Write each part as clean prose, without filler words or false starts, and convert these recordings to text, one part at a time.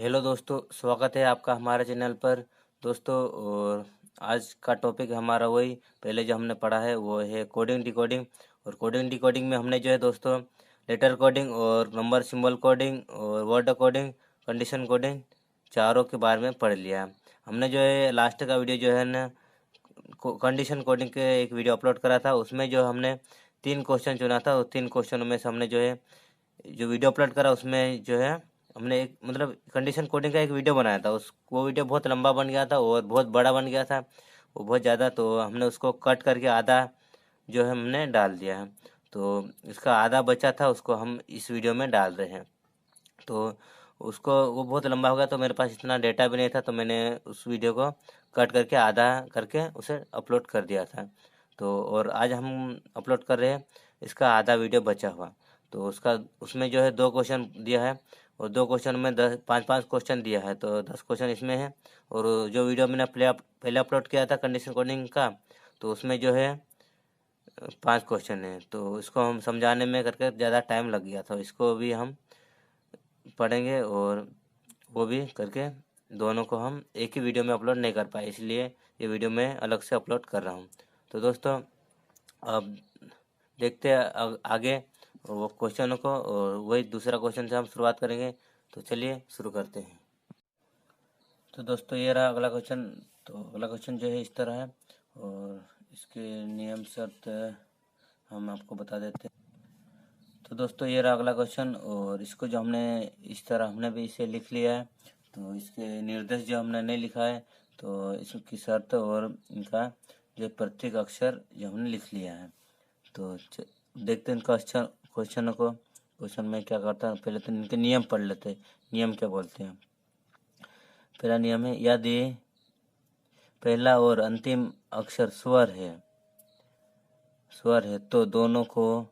Hello दोस्तों, स्वागत है आपका हमारे चैनल पर। दोस्तों, और आज का टॉपिक हमारा वही पहले जो हमने पढ़ा है वो है कोडिंग डिकोडिंग। और कोडिंग डिकोडिंग में हमने जो है दोस्तों लेटर कोडिंग और नंबर सिंबल कोडिंग और वर्ड कोडिंग, कंडीशन कोडिंग चारों के बारे में पढ़ लिया। हमने जो है लास्ट का वीडियो जो है ना कंडीशन कोडिंग के एक वीडियो अपलोड करा था। उसमें जो हमने 3 क्वेश्चन चुना था, उस 3 क्वेश्चनों में से हमने जो है जो वीडियो अपलोड करा उसमें जो है हमने एक मतलब कंडीशन कोडिंग का एक वीडियो बनाया था। वो वीडियो बहुत लंबा बन गया था और बहुत बड़ा बन गया था, वो बहुत ज़्यादा। तो हमने उसको कट करके आधा जो है हमने डाल दिया है। तो इसका आधा बचा था, उसको हम इस वीडियो में डाल रहे हैं। तो उसको वो बहुत लंबा हो गया, तो मेरे पास इतना डेटा भी नहीं था, तो मैंने उस वीडियो को कट करके आधा करके उसे अपलोड कर दिया था। तो और आज हम अपलोड कर रहे हैं इसका आधा वीडियो बचा हुआ। तो उसका उसमें जो है 2 क्वेश्चन दिया है और 2 क्वेश्चन में 10 5-5 क्वेश्चन दिया है, तो 10 क्वेश्चन इसमें है। और जो वीडियो मैंने पहले अपलोड किया था कंडीशन कोडिंग का, तो उसमें जो है 5 क्वेश्चन है। तो इसको हम समझाने में करके ज़्यादा टाइम लग गया था। इसको भी हम पढ़ेंगे और वो भी करके दोनों को हम एक ही वीडियो में अपलोड नहीं कर पाए, इसलिए ये वीडियो मैं अलग से अपलोड कर रहा हूँ। तो दोस्तों, अब देखते हैं आगे वो क्वेश्चनों को, और वही दूसरा क्वेश्चन से हम शुरुआत करेंगे। तो चलिए शुरू करते हैं। तो दोस्तों, ये रहा अगला क्वेश्चन। तो अगला क्वेश्चन जो है इस तरह है, और इसके नियम शर्त हम आपको बता देते हैं। तो दोस्तों, ये रहा अगला क्वेश्चन, और इसको जो हमने इस तरह हमने भी इसे लिख लिया है। तो इसके निर्देश जो हमने नहीं लिखा है, तो इसकी शर्त और इनका जो प्रत्येक अक्षर जो हमने लिख लिया है। तो देखते हैं इनका क्वेश्चन में क्या करता है। पहले तो इनके नियम पढ़ लेते हैं, नियम क्या बोलते हैं। पहला नियम है, यदि पहला और अंतिम अक्षर स्वर है तो दोनों को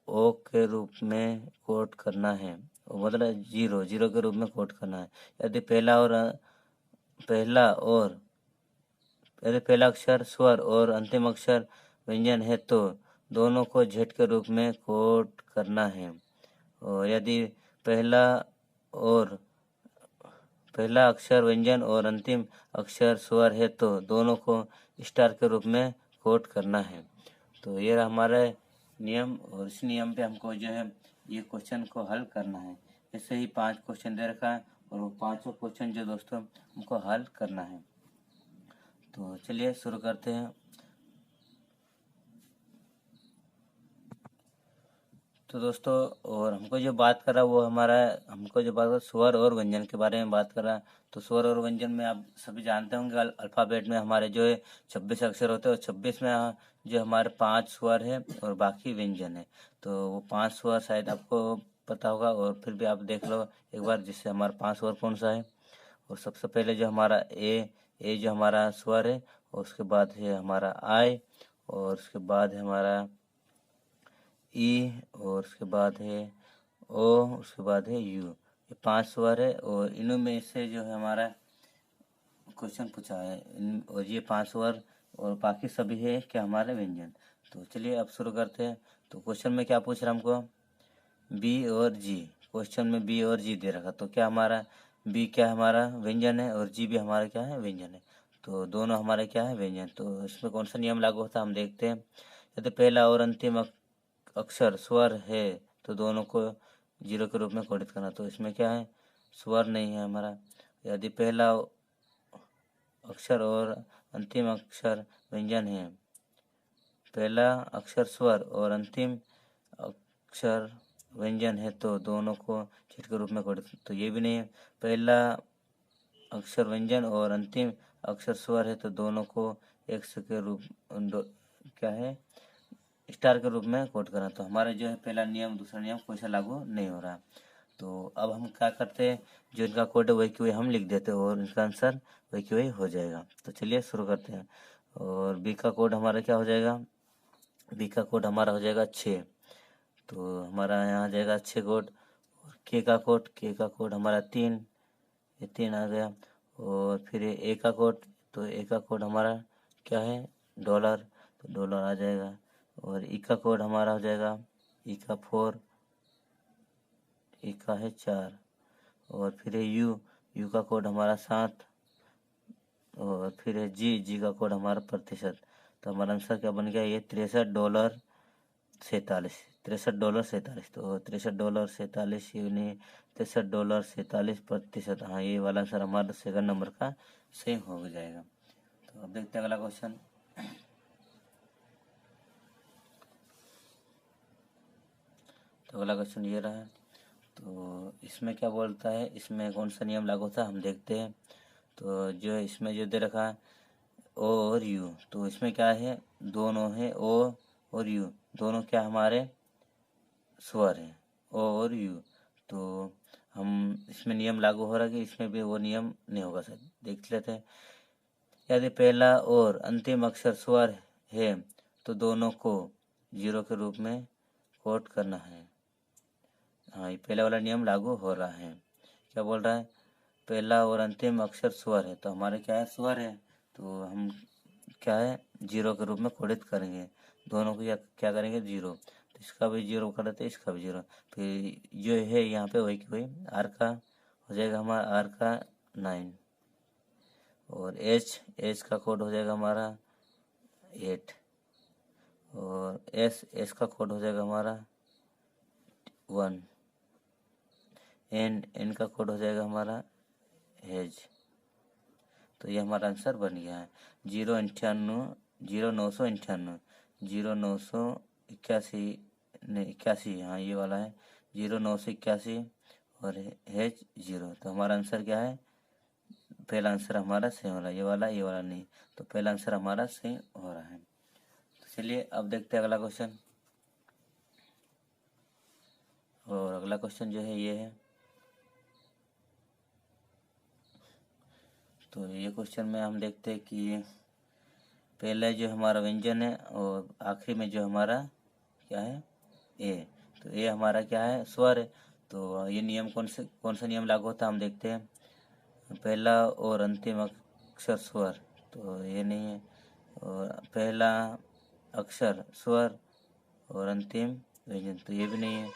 ओ के रूप में कोड करना है, मतलब जीरो के रूप में कोड करना है। यदि पहला अक्षर स्वर और अंतिम अक्षर व्यंजन है तो दोनों को जेड के रूप में कोड करना है। और यदि पहला और पहला अक्षर व्यंजन और अंतिम अक्षर स्वर है तो दोनों को स्टार के रूप में कोड करना है। तो ये रहा हमारा नियम, और इस नियम पे हमको जो है ये क्वेश्चन को हल करना है। ऐसे ही 5 क्वेश्चन दे रखा है, और वो पाँचों क्वेश्चन जो दोस्तों हमको हल करना है। तो चलिए शुरू करते हैं। तो दोस्तों, और हमको जो बात करा वो हमको जो बात करा स्वर और व्यंजन के बारे में बात करा। तो स्वर और व्यंजन में आप सभी जानते होंगे अल्फ़ाबेट में हमारे जो है 26 अक्षर होते हैं, और 26 में जो हमारे 5 स्वर है और बाकी व्यंजन है। तो वो 5 स्वर शायद आपको पता होगा, और फिर भी आप देख लो एक बार, जिससे हमारा 5 स्वर कौन सा है। और सबसे पहले जो हमारा ए जो हमारा स्वर है, और उसके बाद है हमारा आई, और उसके बाद है हमारा ई, और उसके बाद है ओ, उसके बाद है यू। ये 5 स्वर है, और इनों में से जो है हमारा क्वेश्चन पूछा है और ये 5 स्वर और बाकी सभी है क्या हमारे व्यंजन। तो चलिए अब शुरू करते हैं। तो क्वेश्चन में क्या पूछ रहा हमको, बी और जी। क्वेश्चन में बी और जी दे रखा, तो क्या हमारा बी क्या हमारा व्यंजन है और जी भी हमारा क्या है, व्यंजन है। तो दोनों हमारे क्या है, व्यंजन। तो इसमें कौन सा नियम लागू होता है हम देखते हैं। यदि पहला और अंतिम अक्षर स्वर है तो दोनों को जीरो के रूप में कोडित करना। तो इसमें क्या है, स्वर नहीं है हमारा। यदि पहला अक्षर और अंतिम अक्षर व्यंजन है, पहला अक्षर स्वर और अंतिम अक्षर व्यंजन है तो दोनों को जेड के रूप में कोडित। तो ये भी नहीं है। पहला अक्षर व्यंजन और अंतिम अक्षर स्वर है तो दोनों को एक्स के रूप क्या है, स्टार के रूप में कोड करना। तो हमारा जो है पहला नियम दूसरा नियम कोई सा लागू नहीं हो रहा। तो अब हम क्या करते हैं, जो इनका कोड है वही की वही हम लिख देते हैं, और इनका आंसर वही की वही हो जाएगा। तो चलिए शुरू करते हैं। और बी का कोड हमारा क्या हो जाएगा, बी का कोड हमारा हो जाएगा 6। तो हमारा यहाँ आ जाएगा 6 कोड। और के का कोड हमारा 3, ये 3 आ गया। और फिर ए का कोड, तो ए का कोड हमारा क्या है, डॉलर, तो डॉलर आ जाएगा। और ई का कोड हमारा हो जाएगा ई का 4, ई का है 4। और फिर है यू का कोड हमारा 7, और फिर है जी का कोड हमारा प्रतिशत। तो हमारा आंसर क्या बन गया, ये $63.47, $63.47। तो $63.47 यानी $63.47%। हाँ, ये वाला आंसर हमारा सेकंड नंबर का सही हो जाएगा। तो अब देखते हैं अगला क्वेश्चन। तो अगला क्वेश्चन ये रहा। तो इसमें क्या बोलता है, इसमें कौन सा नियम लागू होता है हम देखते हैं। तो जो इसमें जो दे रखा है ओ और यू, तो इसमें क्या है, दोनों है ओ और यू, दोनों क्या हमारे स्वर हैं, ओ और यू। तो हम इसमें नियम लागू हो रहा है कि इसमें भी वो नियम नहीं होगा सर, देख लेते हैं। यदि पहला और अंतिम अक्षर स्वर है तो दोनों को 0 के रूप में कोड करना है। हाँ, ये पहला वाला नियम लागू हो रहा है। क्या बोल रहा है, पहला और अंतिम अक्षर स्वर है, तो हमारे क्या है, स्वर है, तो हम क्या है 0 के रूप में कोडित करेंगे, दोनों को क्या करेंगे 0। तो इसका भी 0 कर देते, इसका भी 0। फिर जो है यहाँ पे वही की वही, आर का हो जाएगा हमारा आर का 9, और एच का कोड हो जाएगा हमारा 8, और एस का कोड हो जाएगा हमारा 1, एन का कोड हो जाएगा हमारा हेज। तो ये हमारा आंसर बन गया है 0991, 0981, हाँ ये वाला है 0981, और हेज 0। तो हमारा आंसर क्या है, पहला आंसर हमारा सही हो रहा है, ये वाला नहीं। तो पहला आंसर हमारा सही हो रहा है। तो चलिए अब देखते हैं अगला क्वेश्चन। और अगला क्वेश्चन जो है ये है। तो ये क्वेश्चन में हम देखते हैं कि पहले जो हमारा व्यंजन है और आखिरी में जो हमारा क्या है, ए। तो ए हमारा क्या है, स्वर है। तो ये नियम कौन सा नियम लागू होता है हम देखते हैं। पहला और अंतिम अक्षर स्वर, तो ये नहीं है। और पहला अक्षर स्वर और अंतिम व्यंजन, तो ये भी नहीं है।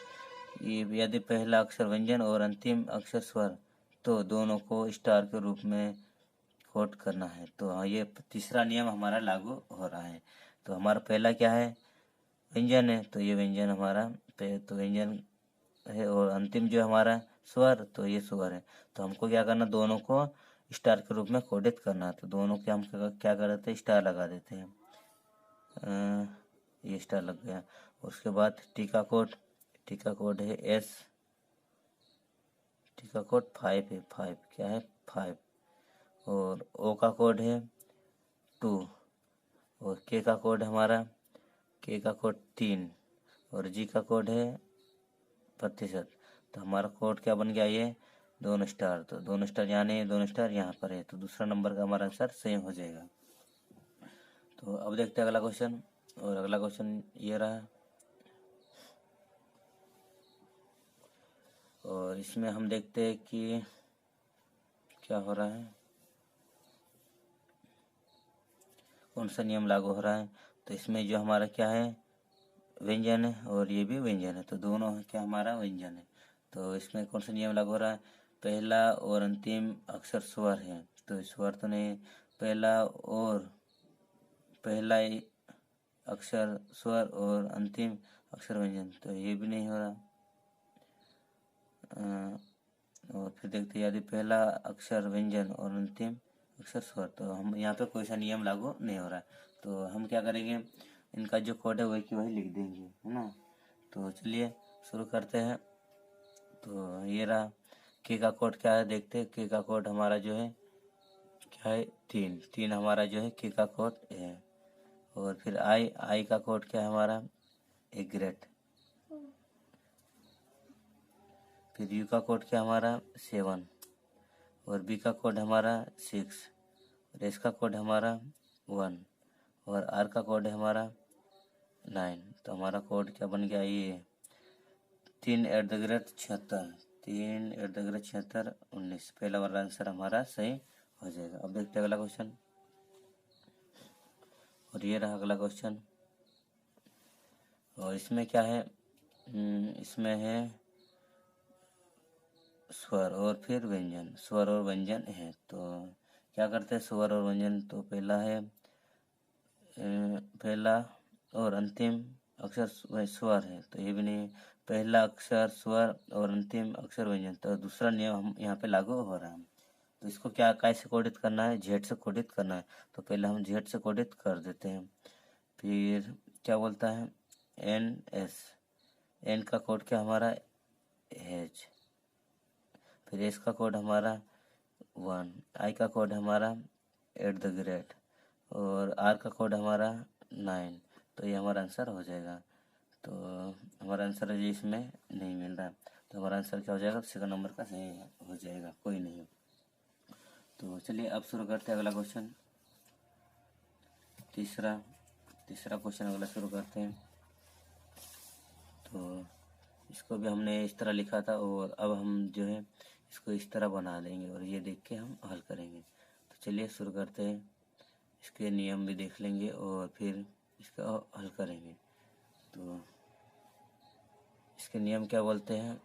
ये यदि पहला अक्षर व्यंजन और अंतिम अक्षर स्वर, तो दोनों को स्टार के रूप में कोड करना है। तो हाँ, ये तीसरा नियम हमारा लागू हो रहा है। तो हमारा पहला क्या है, व्यंजन है, तो ये व्यंजन हमारा तो व्यंजन है, और अंतिम जो हमारा स्वर, तो ये स्वर है। तो हमको क्या करना, दोनों को स्टार के रूप में कोडित करना है। तो दोनों के हम क्या कर देते हैं, स्टार लगा देते हैं। ये स्टार लग गया। उसके बाद टीका कोड है एस, टीका कोड 5 है, 5 क्या है 5। और ओ का कोड है 2, और के का कोड हमारा के का कोड 3, और जी का कोड है प्रतिशत। तो हमारा कोड क्या बन गया, ये 2 स्टार। तो 2 स्टार यहाँ नहीं है, 2 स्टार यहाँ पर है, तो दूसरा नंबर का हमारा आंसर सेम हो जाएगा। तो अब देखते हैं अगला क्वेश्चन। और अगला क्वेश्चन ये रहा। और इसमें हम देखते हैं कि क्या हो रहा है, कौन सा नियम लागू हो रहा है। तो इसमें जो हमारा क्या है, व्यंजन है, और ये भी व्यंजन है, तो दोनों क्या हमारा व्यंजन है। तो इसमें कौन सा नियम लागू हो रहा है, पहला और अंतिम अक्षर स्वर है, तो स्वर तो नहीं। पहला अक्षर स्वर और अंतिम अक्षर व्यंजन, तो ये भी नहीं हो रहा। और फिर देखते हैं, यदि पहला अक्षर व्यंजन और अंतिम अक्षर स्वर, तो हम यहाँ पे कोई सा नियम लागू नहीं हो रहा है। तो हम क्या करेंगे, इनका जो कोड है वही की वही लिख देंगे, है ना। तो चलिए शुरू करते हैं। तो ये रहा, के का कोड क्या है देखते हैं। के का कोड हमारा जो है क्या है 3 हमारा जो है के का कोड है। और फिर आई का कोड क्या है हमारा, एक ग्रेट। फिर यू का कोड क्या हमारा 7, और बी का कोड हमारा 6, और एस का कोड हमारा 1, और आर का कोड है हमारा 9। तो हमारा कोड क्या बन गया, ये 3@76, 3@76, 19। पहला वाला आंसर हमारा सही हो जाएगा। अब देखते हैं अगला क्वेश्चन। और ये रहा अगला क्वेश्चन। और इसमें क्या है, इसमें है स्वर और फिर व्यंजन, स्वर और व्यंजन है। तो क्या करते हैं स्वर और व्यंजन, तो पहला है पहला और अंतिम अक्षर स्वर है, तो ये भी नहीं। पहला अक्षर स्वर और अंतिम अक्षर व्यंजन, तो दूसरा नियम हम यहाँ पे लागू हो रहा है। तो इसको क्या कैसे कोडित करना है, जेड से कोडित करना है। तो पहले हम जेड से कोडित कर देते हैं। फिर क्या बोलता है एन एस, एन का कोड क्या हमारा एच, फिर एस का कोड हमारा 1, आई का कोड हमारा @ और आर का कोड हमारा 9। तो ये हमारा आंसर हो जाएगा। तो हमारा आंसर है, इसमें नहीं मिल रहा, तो हमारा आंसर क्या हो जाएगा, सेकंड नंबर का सही हो जाएगा, कोई नहीं। तो चलिए अब शुरू करते हैं अगला क्वेश्चन। तीसरा क्वेश्चन अगला शुरू करते हैं। तो इसको भी हमने इस तरह लिखा था और अब हम जो है इसको इस तरह बना लेंगे और ये देख के हम हल करेंगे। तो चलिए शुरू करते हैं। इसके नियम भी देख लेंगे और फिर इसका हल करेंगे। तो इसके नियम क्या बोलते हैं,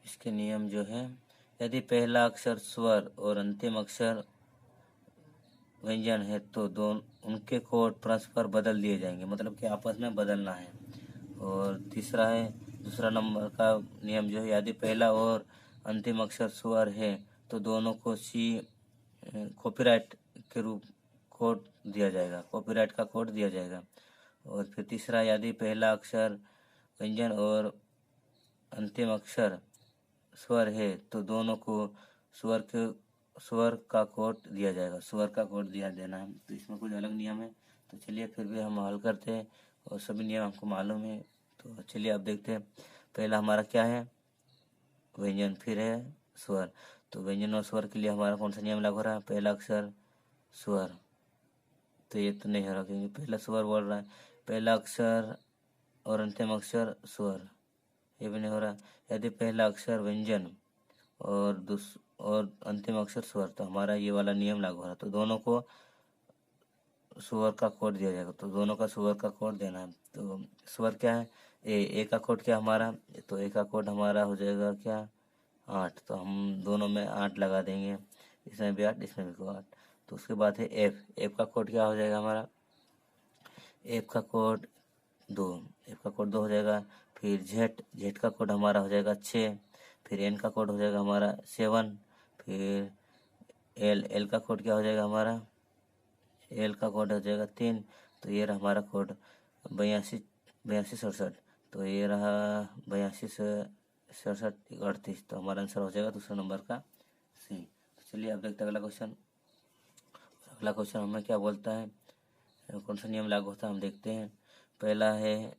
इसके नियम जो है, यदि पहला अक्षर स्वर और अंतिम अक्षर व्यंजन है तो उनके कोड परस्पर बदल दिए जाएंगे, मतलब कि आपस में बदलना है। और तीसरा है, दूसरा नंबर का नियम जो है, यदि पहला और अंतिम अक्षर स्वर है तो दोनों को कॉपीराइट के रूप कोड दिया जाएगा, कॉपीराइट का कोड दिया जाएगा। और फिर तीसरा, यदि पहला अक्षर व्यंजन और अंतिम अक्षर स्वर है तो दोनों को स्वर का कोड दिया जाएगा, स्वर का कोड देना है। तो इसमें कुछ अलग नियम है, तो चलिए फिर भी हम हल करते हैं और सभी नियम हमको मालूम है। तो चलिए अब देखते हैं। पहला हमारा क्या है, व्यंजन, फिर है स्वर। तो व्यंजन और स्वर के लिए हमारा कौन सा नियम लागू हो रहा है, पहला अक्षर स्वर, तो ये तो नहीं हो रहा क्योंकि पहला स्वर बोल रहा है। पहला अक्षर और अंतिम अक्षर स्वर, ये भी नहीं हो रहा। यदि पहला अक्षर व्यंजन और अंतिम अक्षर स्वर, तो हमारा ये वाला नियम लागू हो रहा। तो दोनों को स्वर का कोड दिया जाएगा, तो दोनों का स्वर का कोड देना है। तो स्वर क्या है, ए का कोड क्या हमारा, तो ए का कोड हमारा हो जाएगा क्या 8, तो हम दोनों में 8 लगा देंगे, इसमें भी 8, इसमें भी 8। तो उसके बाद है एफ का कोड क्या हो जाएगा हमारा, एफ का कोड 2, एफ का कोड 2 हो जाएगा। फिर जेड का कोड हमारा हो जाएगा 6, फिर एन का कोड हो जाएगा हमारा 7, फिर एल का कोड क्या हो जाएगा हमारा, एल का कोड हो जाएगा 3। तो ये रहा हमारा कोड 82 67, तो ये रहा 82 67 38, तो हमारा आंसर हो जाएगा दूसरा नंबर का सी। तो चलिए अब देखते हैं अगला क्वेश्चन। अगला क्वेश्चन हमें क्या बोलता है, कौन सा नियम लागू होता है हम देखते हैं। पहला है,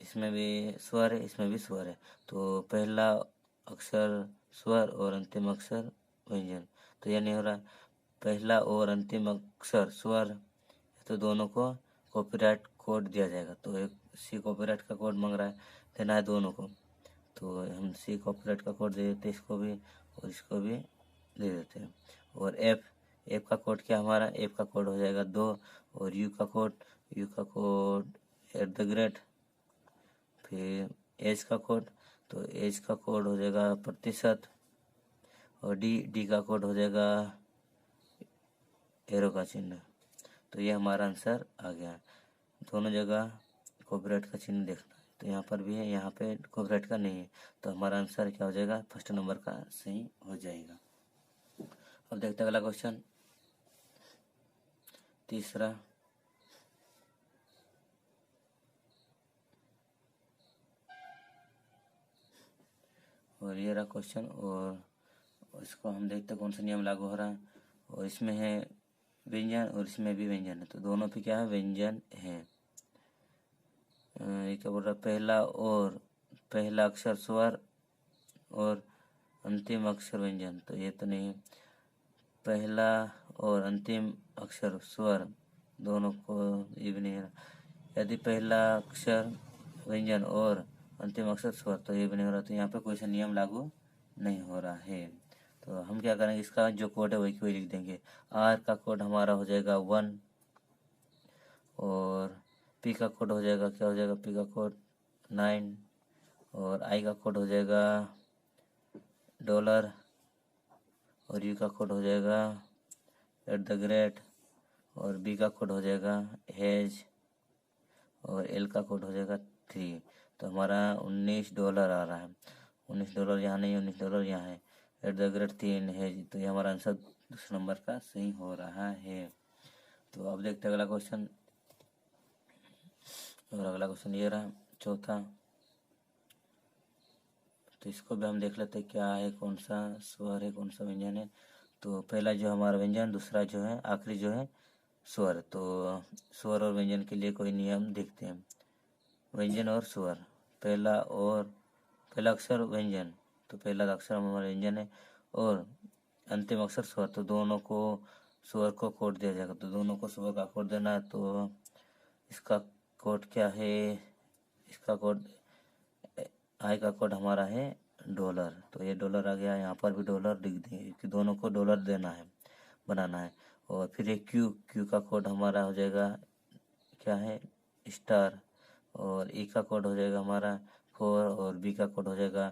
इसमें भी स्वर है, इसमें भी स्वर है। तो पहला अक्षर स्वर और अंतिम अक्षर व्यंजन, तो यह नहीं हो रहा। पहला और अंतिम अक्षर स्वर, तो दोनों को कॉपीराइट कोड दिया जाएगा। तो एक सी कॉपीराइट का कोड मांग रहा है, देना है दोनों को, तो हम सी कॉपीराइट का कोड दे देते हैं, इसको भी और इसको भी दे देते हैं। और एफ का कोड क्या हमारा, एफ का कोड हो जाएगा 2, और यू का कोड @ फिर एच का कोड, तो एच का कोड हो जाएगा प्रतिशत, और डी का कोड हो जाएगा एरो का चिन्ह। तो ये हमारा आंसर आ गया। दोनों जगह कॉपीराइट का चिन्ह देखना है, तो यहाँ पर भी है, यहाँ पे कॉपीराइट का नहीं है, तो हमारा आंसर क्या हो जाएगा, फर्स्ट नंबर का सही हो जाएगा। अब देखते हैं अगला क्वेश्चन, तीसरा। और ये रहा क्वेश्चन, और इसको हम देखते हैं कौन सा नियम लागू हो रहा है। और इसमें है व्यंजन और इसमें भी व्यंजन है, तो दोनों पे क्या है, व्यंजन है। ये क्या बोल रहा है, पहला अक्षर स्वर और अंतिम अक्षर व्यंजन, तो ये तो नहीं है। पहला और अंतिम अक्षर स्वर दोनों को, ये भी नहीं है। यदि पहला अक्षर व्यंजन और अंतिम अक्षर स्वर, तो ये भी नहीं हो रहा। तो यहाँ पे कोई सा नियम लागू नहीं हो रहा है। तो हम क्या करेंगे, इसका जो कोड है वही लिख देंगे। आर का कोड हमारा हो जाएगा 1, और पी का कोड हो जाएगा, क्या हो जाएगा, पी का कोड 9, और आई का कोड हो जाएगा $, और यू का कोड हो जाएगा @ और बी का कोड हो जाएगा हेज, और एल का कोड हो जाएगा 3। तो हमारा $19 आ रहा है। $19 यहाँ नहीं, $19 यहाँ है, @ 3 है। तो ये हमारा आंसर दूसरे नंबर का सही हो रहा है। तो अब देखते हैं अगला क्वेश्चन, और अगला क्वेश्चन ये रहा चौथा। तो इसको भी हम देख लेते हैं क्या है, कौन सा स्वर है, कौन सा व्यंजन है। तो पहला जो हमारा व्यंजन, दूसरा जो है आखिरी जो है स्वर। तो स्वर और व्यंजन के लिए कोई नियम देखते हैं। व्यंजन और स्वर, पहला अक्षर व्यंजन, तो पहला अक्षर हमारा व्यंजन है, और अंतिम अक्षर स्वर। तो दोनों को स्वर को कोड दिया जाएगा, तो दोनों को स्वर का कोड देना है। तो इसका कोड क्या है, इसका कोड आई का कोड हमारा है $। तो ये $, आ गया, यहाँ पर भी $, लिख देंगे कि दोनों को $, देना है, बनाना है। और फिर ये क्यू का कोड हमारा हो जाएगा क्या है, स्टार, और ई का कोड हो जाएगा हमारा 4, और बी का कोड हो जाएगा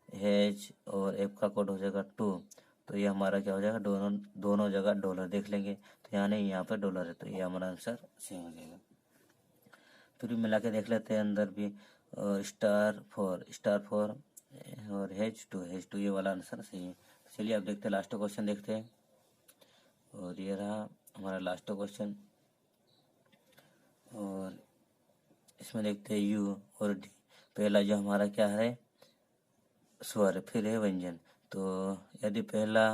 H, और एफ का कोड हो जाएगा 2। तो ये हमारा क्या हो जाएगा, दोनों जगह $, देख लेंगे। तो यहाँ नहीं, यहाँ पे $, है, तो ये हमारा आंसर सही हो जाएगा। फिर भी मिला के देख लेते हैं अंदर भी, और स्टार 4 और H2 ये वाला आंसर सही है। चलिए अब देखते हैं लास्ट क्वेश्चन देखते हैं, और ये रहा हमारा लास्ट क्वेश्चन। और इसमें देखते हैं यू और डी। पहला जो हमारा क्या है, स्वर, फिर है व्यंजन। तो यदि पहला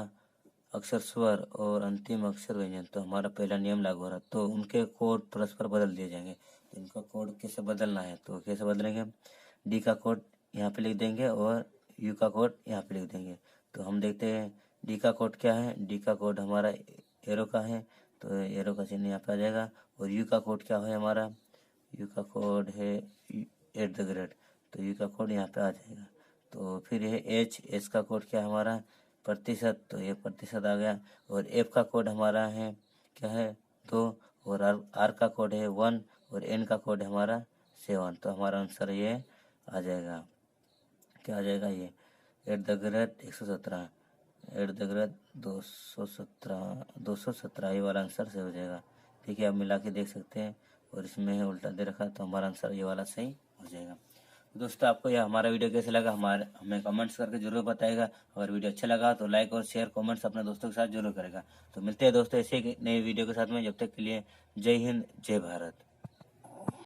अक्षर स्वर और अंतिम अक्षर व्यंजन, तो हमारा पहला नियम लागू हो रहा है, तो उनके कोड परस्पर बदल दिए जाएंगे। तो इनका कोड कैसे बदलना है, तो कैसे बदलेंगे, डी का कोड यहाँ पे लिख देंगे, और यू का कोड यहाँ पे लिख देंगे। तो हम देखते हैं डी का कोड क्या है, डी का कोड हमारा एरो का है, तो एरो का चिन्ह यहाँ पे आ जाएगा। और यू का कोड क्या है हमारा, यू का कोड है @, तो यू का कोड यहाँ पे आ जाएगा। तो फिर है एच का कोड क्या है हमारा, प्रतिशत, तो ये प्रतिशत आ गया। और एफ का कोड हमारा है क्या है 2, और आर का कोड है 1, और एन का कोड है हमारा 7। तो हमारा आंसर ये आ जाएगा, क्या आ जाएगा, ये @117 217 ये वाला आंसर सही हो जाएगा। ठीक है, अब मिला के देख सकते हैं, और इसमें है उल्टा दे रखा, तो हमारा आंसर ये वाला सही हो जाएगा। दोस्तों आपको यह हमारा वीडियो कैसे लगा, हमें कमेंट्स करके जरूर बताएगा। अगर वीडियो अच्छा लगा तो लाइक और शेयर कमेंट्स अपने दोस्तों के साथ जरूर करेगा। तो मिलते हैं दोस्तों ऐसे ही नए वीडियो के साथ में, जब तक के लिए जय हिंद, जय भारत।